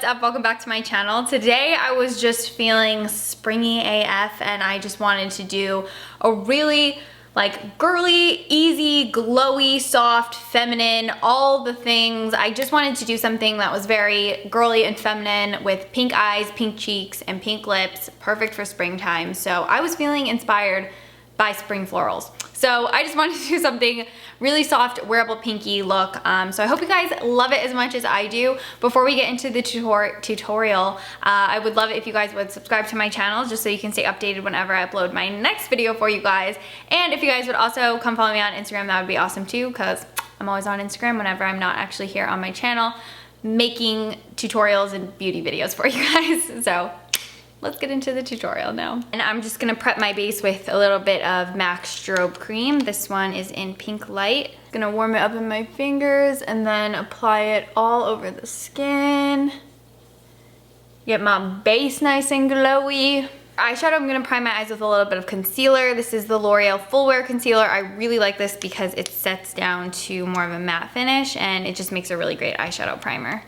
up? Welcome back to my channel. Today I was just feeling springy AF and I just wanted to do a really like girly, easy, glowy, soft, feminine, all the things. I just wanted to do something that was very girly and feminine with pink eyes, pink cheeks, and pink lips, perfect for springtime. So I was feeling inspired by spring florals. So I just wanted to do something really soft, wearable, pinky look. So I hope you guys love it as much as I do. Before we get into the tutorial, I would love it if you guys would subscribe to my channel just so you can stay updated whenever I upload my next video for you guys. And if you guys would also come follow me on Instagram, that would be awesome too, because I'm always on Instagram whenever I'm not actually here on my channel making tutorials and beauty videos for you guys. So let's get into the tutorial now. And I'm just gonna prep my base with a little bit of MAC Strobe Cream. This one is in Pink Light. Gonna warm it up in my fingers and then apply it all over the skin. Get my base nice and glowy. Eyeshadow, I'm gonna prime my eyes with a little bit of concealer. This is the L'Oreal Full Wear Concealer. I really like this because it sets down to more of a matte finish and it just makes a really great eyeshadow primer.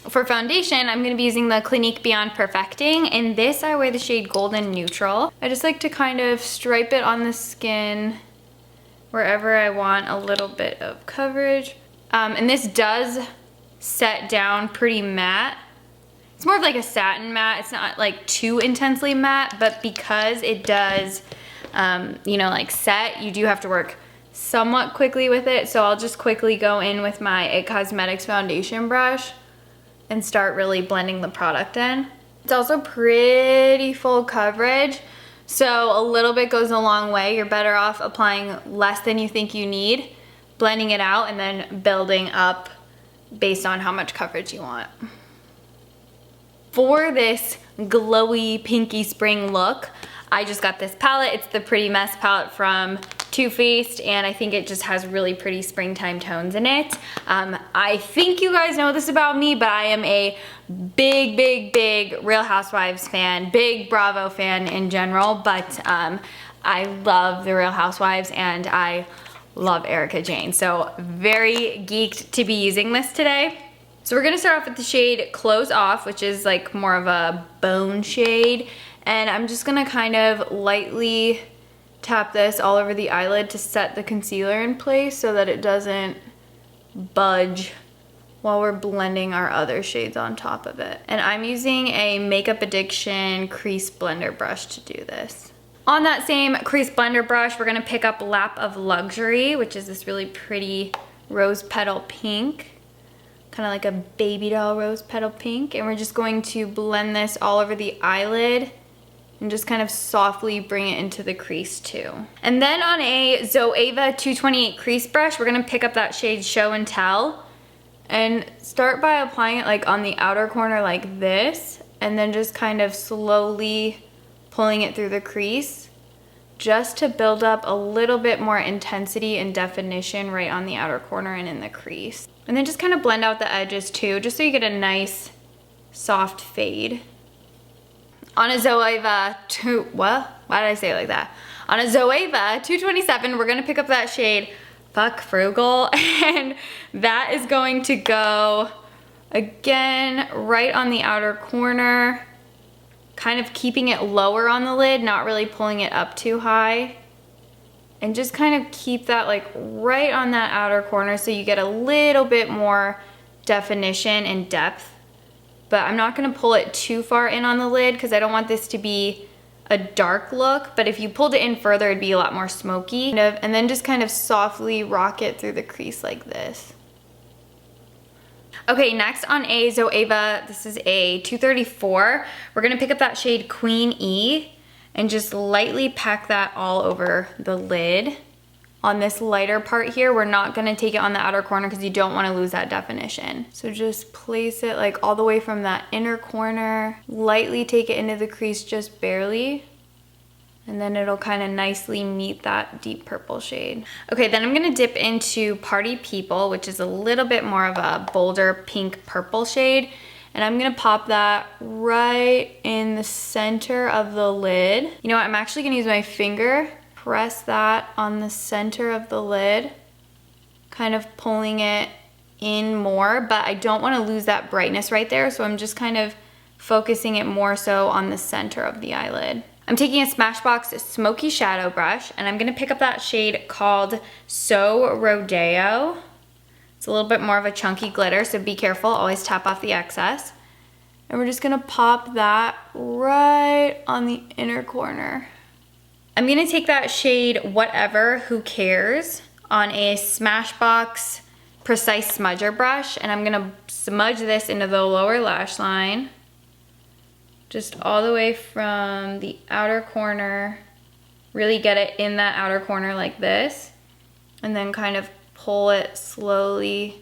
For foundation, I'm going to be using the Clinique Beyond Perfecting. In this, I wear the shade Golden Neutral. I just like to kind of stripe it on the skin wherever I want a little bit of coverage. And this does set down pretty matte. It's more of like a satin matte. It's not like too intensely matte, but because it does, you know, like set, you do have to work somewhat quickly with it. So I'll just quickly go in with my IT Cosmetics foundation brush and start really blending the product in. It's also pretty full coverage, so a little bit goes a long way. You're better off applying less than you think you need, blending it out, and then building up based on how much coverage you want. For this glowy, pinky spring look, I just got this palette. It's the Pretty Mess palette from Too Faced, and I think it just has really pretty springtime tones in it. I think you guys know this about me, but I am a big Real Housewives fan, big Bravo fan in general, but I love the Real Housewives and I love Erica Jane, so very geeked to be using this today. So we're gonna start off with the shade Close Off, which is like more of a bone shade, and I'm just gonna kind of lightly tap this all over the eyelid to set the concealer in place so that it doesn't budge while we're blending our other shades on top of it. And I'm using a Makeup Addiction crease blender brush to do this. On that same crease blender brush, we're gonna pick up Lap of Luxury, which is this really pretty rose petal pink, kind of like a baby doll rose petal pink. And we're just going to blend this all over the eyelid and just kind of softly bring it into the crease too. And then on a Zoeva 228 crease brush, we're gonna pick up that shade Show and Tell and start by applying it like on the outer corner like this, and then just kind of slowly pulling it through the crease just to build up a little bit more intensity and definition right on the outer corner and in the crease. And then just kind of blend out the edges too, just so you get a nice soft fade. On a Zoeva why did I say it like that? On a Zoeva 227, we're gonna pick up that shade Fuck Frugal, and that is going to go again right on the outer corner, kind of keeping it lower on the lid, not really pulling it up too high. And just kind of keep that like right on that outer corner so you get a little bit more definition and depth. But I'm not gonna pull it too far in on the lid because I don't want this to be a dark look, but if you pulled it in further, it'd be a lot more smoky. And then just kind of softly rock it through the crease like this. Okay, next on a Zoeva, this is a 234. We're gonna pick up that shade Queen E and just lightly pack that all over the lid. On this lighter part here, we're not gonna take it on the outer corner because you don't wanna lose that definition. So just place it like all the way from that inner corner, lightly take it into the crease just barely, and then it'll kind of nicely meet that deep purple shade. Okay, then I'm gonna dip into Party People, which is a little bit more of a bolder pink purple shade, and I'm gonna pop that right in the center of the lid. You know what, I'm actually gonna use my finger, press that on the center of the lid, kind of pulling it in more, but I don't want to lose that brightness right there, so I'm just kind of focusing it more so on the center of the eyelid. I'm taking a Smashbox Smoky Shadow Brush, and I'm gonna pick up that shade called So Rodeo. It's a little bit more of a chunky glitter, so be careful, always tap off the excess. And we're just gonna pop that right on the inner corner. I'm gonna take that shade Whatever, Who Cares on a Smashbox Precise Smudger brush, and I'm gonna smudge this into the lower lash line, just all the way from the outer corner. Really get it in that outer corner like this, and then kind of pull it slowly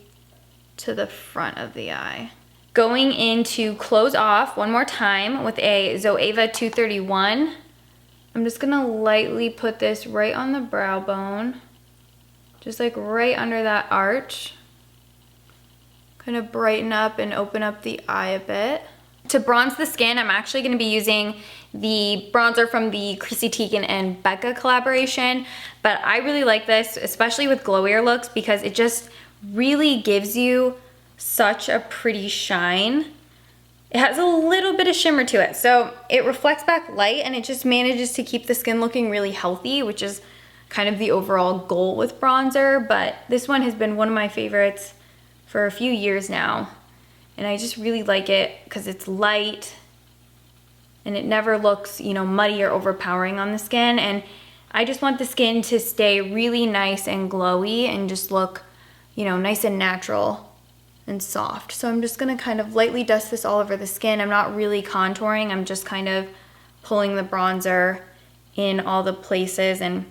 to the front of the eye. Going into Close Off one more time with a Zoeva 231. I'm just gonna lightly put this right on the brow bone, just like right under that arch. Kind of brighten up and open up the eye a bit. To bronze the skin, I'm actually gonna be using the bronzer from the Chrissy Teigen and Becca collaboration, but I really like this, especially with glowier looks, because it just really gives you such a pretty shine. It has a little bit of shimmer to it, so it reflects back light and it just manages to keep the skin looking really healthy, which is kind of the overall goal with bronzer. But this one has been one of my favorites for a few years now, and I just really like it because it's light and it never looks, you know, muddy or overpowering on the skin. And I just want the skin to stay really nice and glowy and just look, you know, nice and natural and soft. So I'm just gonna kind of lightly dust this all over the skin. I'm not really contouring, I'm just kind of pulling the bronzer in all the places. And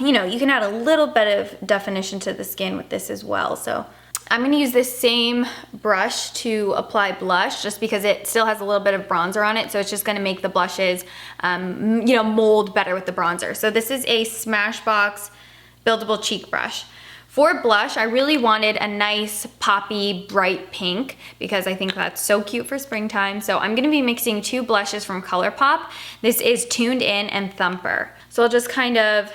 you know, you can add a little bit of definition to the skin with this as well. So I'm gonna use this same brush to apply blush, just because it still has a little bit of bronzer on it, so it's just gonna make the blushes, you know, mold better with the bronzer. So this is a Smashbox Buildable Cheek Brush. For blush, I really wanted a nice poppy bright pink because I think that's so cute for springtime. So I'm gonna be mixing two blushes from ColourPop. This is Tuned In and Thumper. So I'll just kind of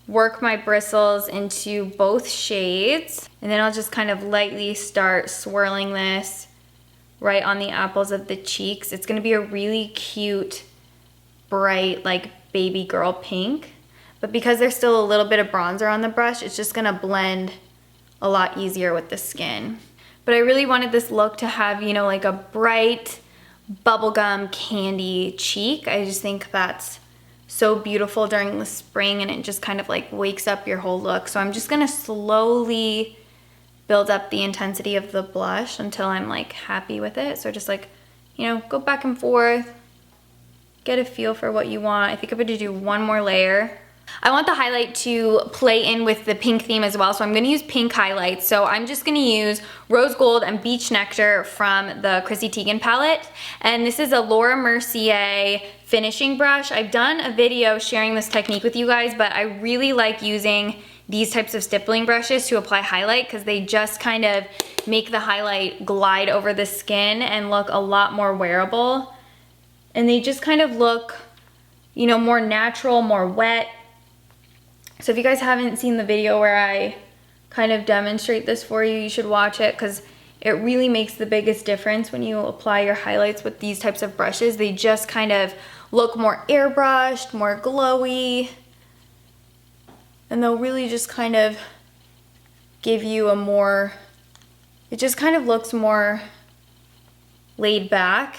work my bristles into both shades, and then I'll just kind of lightly start swirling this right on the apples of the cheeks. It's gonna be a really cute, bright, like baby girl pink. But because there's still a little bit of bronzer on the brush, it's just gonna blend a lot easier with the skin. But I really wanted this look to have, you know, like a bright bubblegum candy cheek. I just think that's so beautiful during the spring, and it just kind of like wakes up your whole look. So I'm just gonna slowly build up the intensity of the blush until I'm like happy with it. So just like, you know, go back and forth, get a feel for what you want. I think I'm gonna do one more layer. I want the highlight to play in with the pink theme as well, so I'm gonna use pink highlights. So I'm just gonna use Rose Gold and Beach Nectar from the Chrissy Teigen palette. And this is a Laura Mercier finishing brush. I've done a video sharing this technique with you guys, but I really like using these types of stippling brushes to apply highlight because they just kind of make the highlight glide over the skin and look a lot more wearable. And they just kind of look, you know, more natural, more wet. So if you guys haven't seen the video where I kind of demonstrate this for you, you should watch it because it really makes the biggest difference when you apply your highlights with these types of brushes. They just kind of look more airbrushed, more glowy, and they'll really just kind of give you a more, it just kind of looks more laid back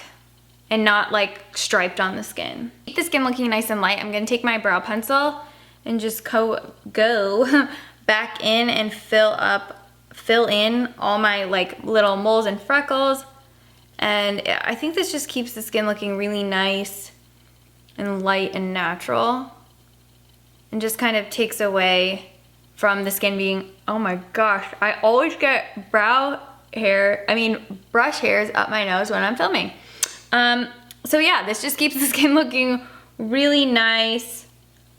and not like striped on the skin. To keep the skin looking nice and light, I'm gonna take my brow pencil and just go back in and fill in all my like little moles and freckles. And I think this just keeps the skin looking really nice and light and natural, and just kind of takes away from the skin being, oh my gosh, I always get brush hairs up my nose when I'm filming. So yeah, this just keeps the skin looking really nice,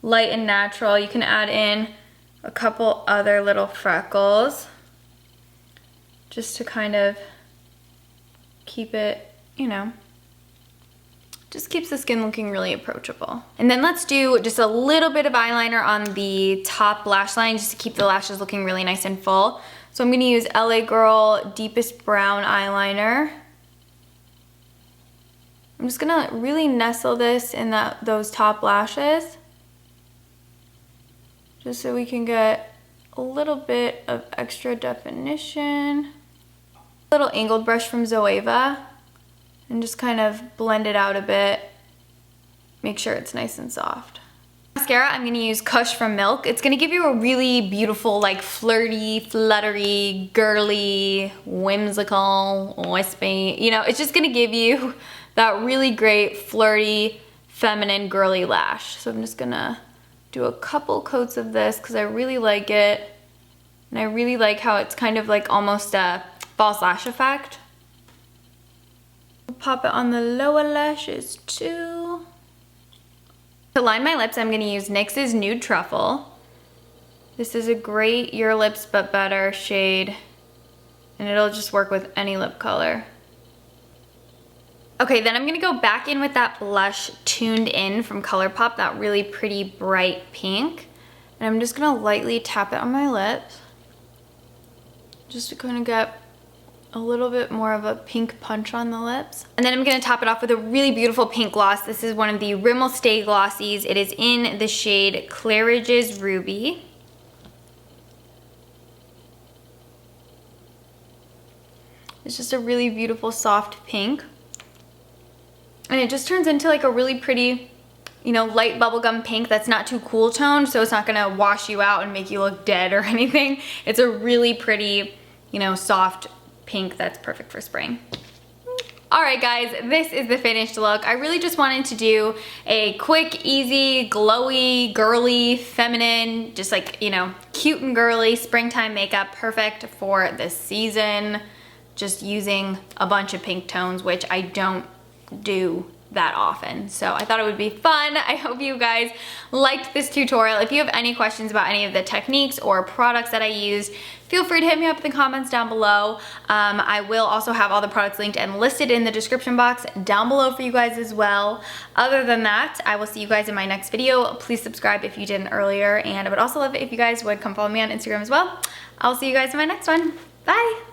light and natural. You can add in a couple other little freckles just to kind of keep it, you know, just keeps the skin looking really approachable. And then let's do just a little bit of eyeliner on the top lash line just to keep the lashes looking really nice and full. So I'm gonna use LA Girl Deepest Brown Eyeliner. I'm just gonna really nestle this in those top lashes, just so we can get a little bit of extra definition. A little angled brush from Zoeva, and just kind of blend it out a bit. Make sure it's nice and soft. Mascara, I'm gonna use Kush from Milk. It's gonna give you a really beautiful, like flirty, fluttery, girly, whimsical, wispy, you know, it's just gonna give you that really great, flirty, feminine, girly lash. So I'm just gonna do a couple coats of this because I really like it. And I really like how it's kind of like almost a false lash effect. Pop it on the lower lashes too. To line my lips, I'm gonna use NYX's Nude Truffle. This is a great Your Lips But Better shade, and it'll just work with any lip color. Okay, then I'm gonna go back in with that blush Tuned In from ColourPop, that really pretty bright pink. And I'm just gonna lightly tap it on my lips, just to kind of get a little bit more of a pink punch on the lips. And then I'm gonna top it off with a really beautiful pink gloss. This is one of the Rimmel Stay Glossies. It is in the shade Claridge's Ruby. It's just a really beautiful soft pink. And it just turns into like a really pretty, you know, light bubblegum pink that's not too cool toned, so it's not gonna wash you out and make you look dead or anything. It's a really pretty, you know, soft pink that's perfect for spring. Alright guys, this is the finished look. I really just wanted to do a quick, easy, glowy, girly, feminine, just like, you know, cute and girly springtime makeup, perfect for this season. Just using a bunch of pink tones, which I don't do that often. So I thought it would be fun. I hope you guys liked this tutorial. If you have any questions about any of the techniques or products that I used, feel free to hit me up in the comments down below. I will also have all the products linked and listed in the description box down below for you guys as well. Other than that, I will see you guys in my next video. Please subscribe if you didn't earlier, and I would also love it if you guys would come follow me on Instagram as well. I'll see you guys in my next one. Bye!